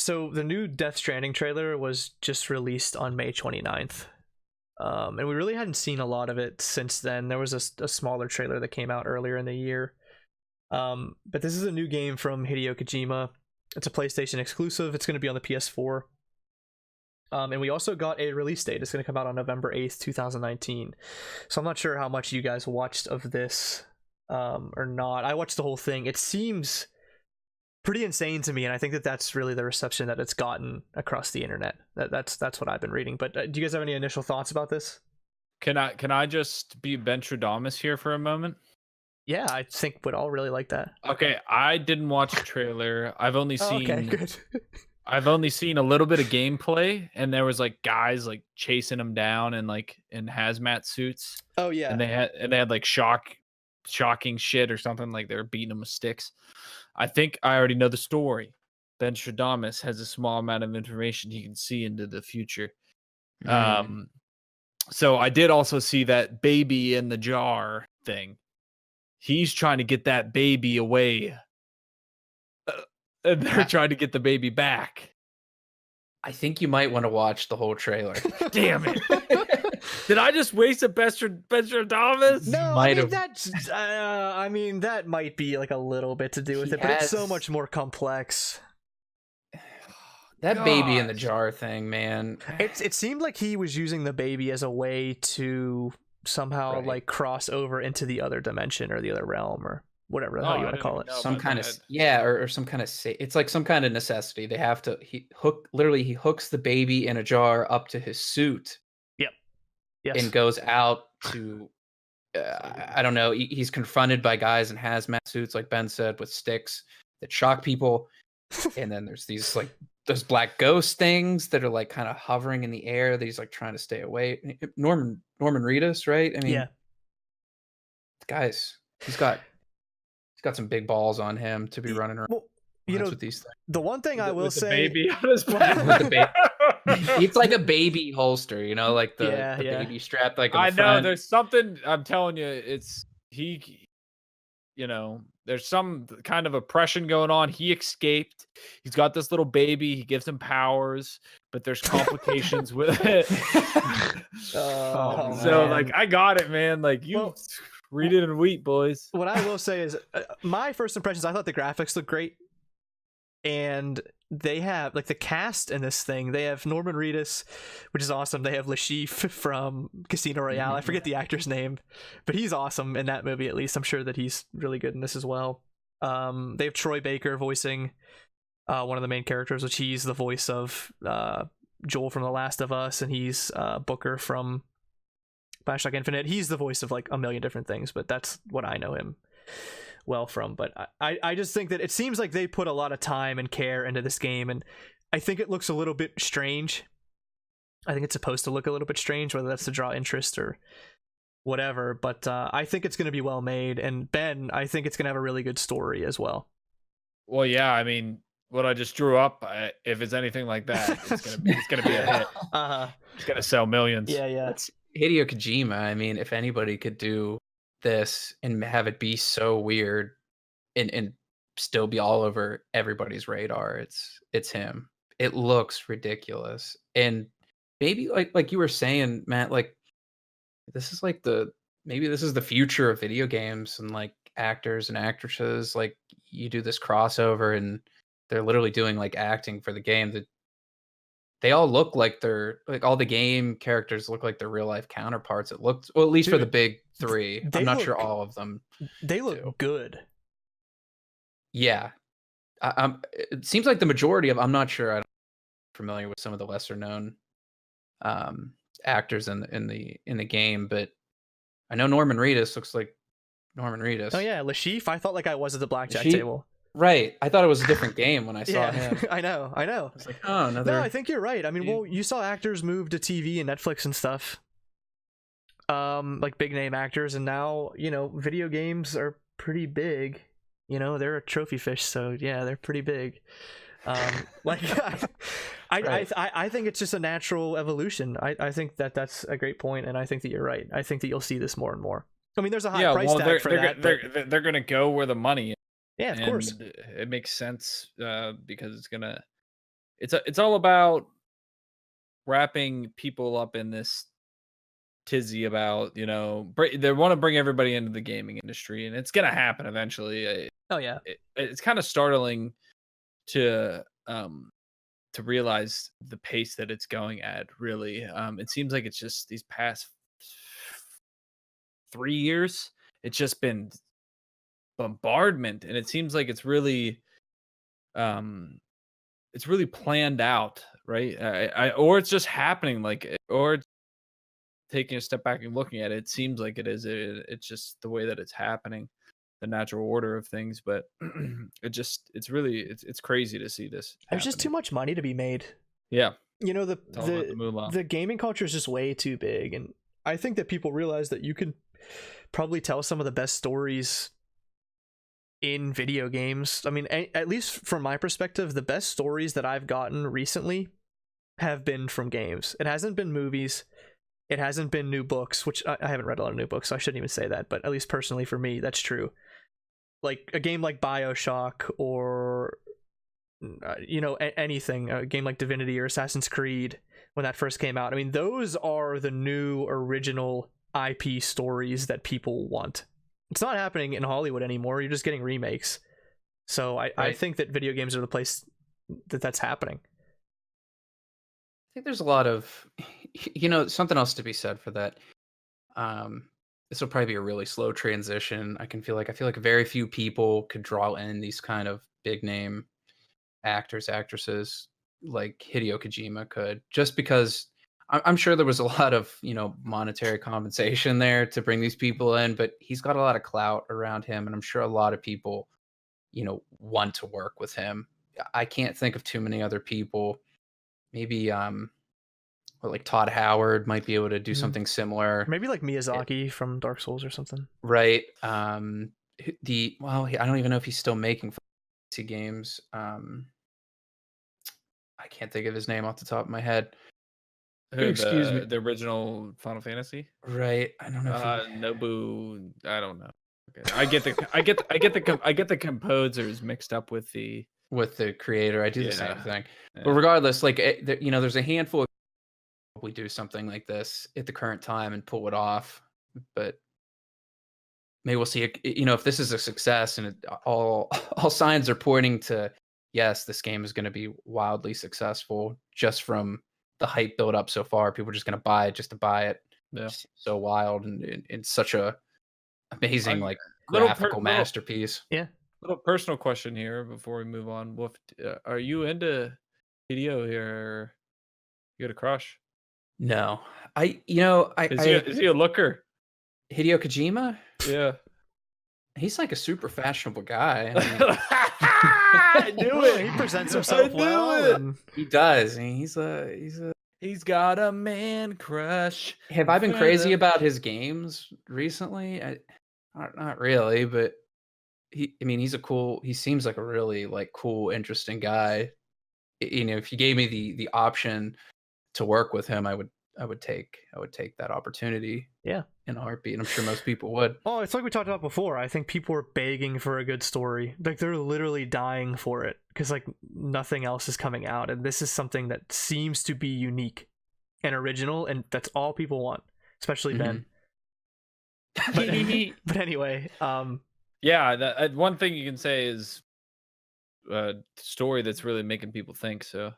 So the new Death Stranding trailer was just released on May 29th. And we really hadn't seen a lot of it since then. There was a smaller trailer that came out earlier in the year. But this is a new game from Hideo Kojima. It's a PlayStation exclusive. It's going to be on the PS4. And we also got a release date. It's going to come out on November 8th, 2019. So I'm not sure how much you guys watched of this or not. I watched the whole thing. It seems pretty insane to me, and I think that that's really the reception that it's gotten across the internet. That's what I've been reading. But do you guys have any initial thoughts about this? Can I just be Ben Stradamus here for a moment? Yeah, I think we'd all really like that. Okay, I didn't watch the trailer. I've only seen Okay, good. I've only seen a little bit of gameplay, and there was like guys like chasing him down and like in hazmat suits. Oh yeah. And they had like shocking shit or something, like they were beating him with sticks. I think I already know the story. Ben Stradamus has a small amount of information he can see into the future. So I did also see that baby in the jar thing. He's trying to get that baby away. And they're trying to get the baby back. I think you might want to watch the whole trailer. Damn it. Did I just waste a Ben Stradamus? No, I mean that might be like a little bit to do with it, but it's so much more complex. That baby in the jar thing, man. It seemed like he was using the baby as a way to somehow like cross over into the other dimension or the other realm or whatever the hell you want to call it. Some kind of or some kind of it's like some kind of necessity. They have to he hooks the baby in a jar up to his suit. Yep. Yes. And goes out to I don't know. He's confronted by guys in hazmat suits, like Ben said, with sticks that shock people. And then there's these like those black ghost things that are like kind of hovering in the air that he's like trying to stay away. Norman Reedus, right? I mean, yeah. Guys, he's got some big balls on him to be running around. Well, you know, with these things. The one thing I will say, baby on his back. It's like a baby holster, you know, like the baby strap. Like I know there's something. I'm telling you, it's he. You know, there's some kind of oppression going on. He escaped. He's got this little baby. He gives him powers, but there's complications with it. So, like, I got it, man. Like, you read it and weep, boys. What I will say is, my first impressions, I thought the graphics looked great. And they have, like, the cast in this thing. They have Norman Reedus, which is awesome. They have Lashif from Casino Royale. I forget the actor's name, but he's awesome in that movie, at least. I'm sure that he's really good in this as well. They have Troy Baker voicing one of the main characters, which he's the voice of Joel from The Last of Us, and he's Booker from Bioshock Infinite. He's the voice of, like, a million different things, but that's what I know him well from. But I just think that it seems like they put a lot of time and care into this game, and I think it looks a little bit strange. I think it's supposed to look a little bit strange, whether that's to draw interest or whatever, but I think it's going to be well made, and Ben, I think it's going to have a really good story as well. Well, yeah, I mean, what I just drew up, if it's anything like that, it's gonna be a hit. It's gonna sell millions. Yeah. It's Hideo Kojima. I mean, if anybody could do this and have it be so weird and still be all over everybody's radar, it's him. It looks ridiculous, and maybe like you were saying, Matt, like this is like maybe this is the future of video games, and like actors and actresses, like you do this crossover and they're literally doing like acting for the game. That they all look like they're like, all the game characters look like their real life counterparts. It looked, well, at least for the big three. I'm not sure all of them. They look good. Yeah. It seems like the majority of, I'm not sure. I'm familiar with some of the lesser known actors in the game, but I know Norman Reedus looks like Norman Reedus. Oh yeah, Lashif. I thought like I was at the blackjack table. Right. I thought it was a different game when I saw him. I know. I was like, oh, another. No, I think you're right. I mean, well, you saw actors move to TV and Netflix and stuff. Like big name actors, and now, you know, video games are pretty big. You know, they're a trophy fish, so yeah, they're pretty big. Like I think it's just a natural evolution. I think that's a great point, and I think that you're right. I think that you'll see this more and more. I mean, there's a high price tag for that. They're gonna go where the money is. Yeah, of course. It makes sense because it's gonna it's all about wrapping people up in this tizzy about, they want to bring everybody into the gaming industry, and it's gonna happen eventually. Oh yeah. It's kind of startling to realize the pace that it's going at. Really, it seems like it's just these past 3 years. It's just been bombardment, and it seems like um it's really planned out, right? Or it's just happening, or taking a step back and looking at it, it seems like it is. It's just the way that it's happening, the natural order of things. But it's crazy to see this There's just too happening. much money to be made. Yeah, You know, it's all about the moolah. the gaming culture is just way too big, and I think that people realize that you can probably tell some of the best stories in video games. I mean, at least from my perspective, the best stories that I've gotten recently have been from games. It hasn't been movies. It hasn't been new books, which I haven't read a lot of new books, so I shouldn't even say that, but at least personally for me, that's true. Like a game like BioShock, or anything, a game like Divinity or Assassin's Creed when that first came out. I mean, those are the new original IP stories that people want. It's not happening in Hollywood anymore. You're just getting remakes. So I think that video games are the place that's happening. I think there's a lot of, something else to be said for that. This will probably be a really slow transition. I feel like very few people could draw in these kind of big name actors, actresses like Hideo Kojima could, just because I'm sure there was a lot of, monetary compensation there to bring these people in, but he's got a lot of clout around him, and I'm sure a lot of people, want to work with him. I can't think of too many other people. Maybe like Todd Howard might be able to do something similar. Maybe like Miyazaki from Dark Souls or something. Right. I don't even know if he's still making fantasy games. I can't think of his name off the top of my head. Excuse me. The original Final Fantasy. Right. I don't know. Nobu. I don't know. Okay. I get the composers mixed up with the creator. I do the same thing. Yeah. But regardless, like there's a handful of we do something like this at the current time and pull it off. But maybe we'll see. If this is a success, and all signs are pointing to yes, this game is going to be wildly successful just from the hype build up so far. People are just going to buy it just to buy it. Yeah. So wild and such a amazing graphical masterpiece. Yeah. Little personal question here before we move on. Wolf, are you into Hideo here? You got a crush? No, is he a looker? Hideo Kojima? Yeah. He's like a super fashionable guy. I knew it. He presents himself well. And he does. He's got a man crush. Have I been crazy about his games recently? Not really, but he seems like a really like cool, interesting guy. If you gave me the option to work with him, I would take that opportunity. Yeah. In a heartbeat, and I'm sure most people would. Oh, it's like we talked about before. I think people are begging for a good story. Like they're literally dying for it because like nothing else is coming out, and this is something that seems to be unique and original, and that's all people want, especially Ben. But anyway, yeah, one thing you can say is a story that's really making people think. So